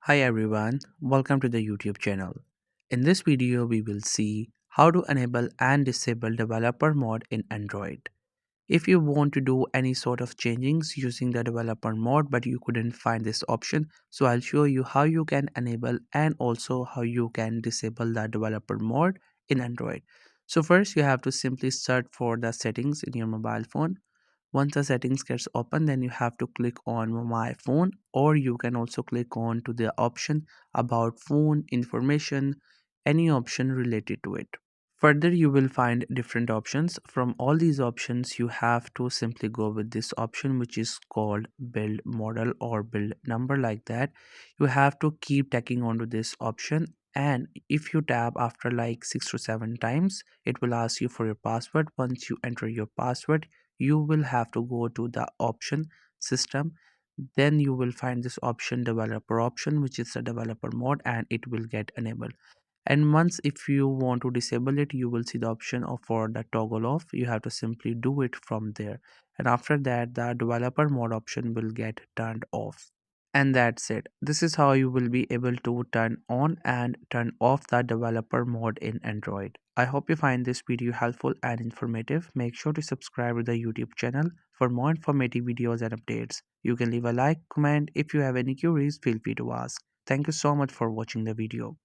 Hi everyone, welcome to the YouTube channel. In this video, we will see how to enable and disable developer mode in Android. If you want to do any sort of changings using the developer mode but you couldn't find this option, so I'll show you how you can enable and also how you can disable the developer mode in Android. So first you have to simply search for the settings in your mobile phone. Once the settings gets open, then you have to click on my phone, or you can also click on to the option about phone information, any option related to it. Further, you will find different options. From all these options, you have to simply go with this option, which is called build model or build number, like that. You have to keep tapping onto this option. And if you tap after like 6 to 7 times, it will ask you for your password. Once you enter your password, you will have to go to the option system. Then you will find this option developer option, which is the developer mode, and it will get enabled. And once if you want to disable it, you will see the option of for the toggle off. You have to simply do it from there, and after that the developer mode option will get turned off. And that's it. This is how you will be able to turn on and turn off the developer mode in Android. I hope you find this video helpful and informative. Make sure to subscribe to the YouTube channel for more informative videos and updates. You can leave a like, comment. If you have any queries, feel free to ask. Thank you so much for watching the video.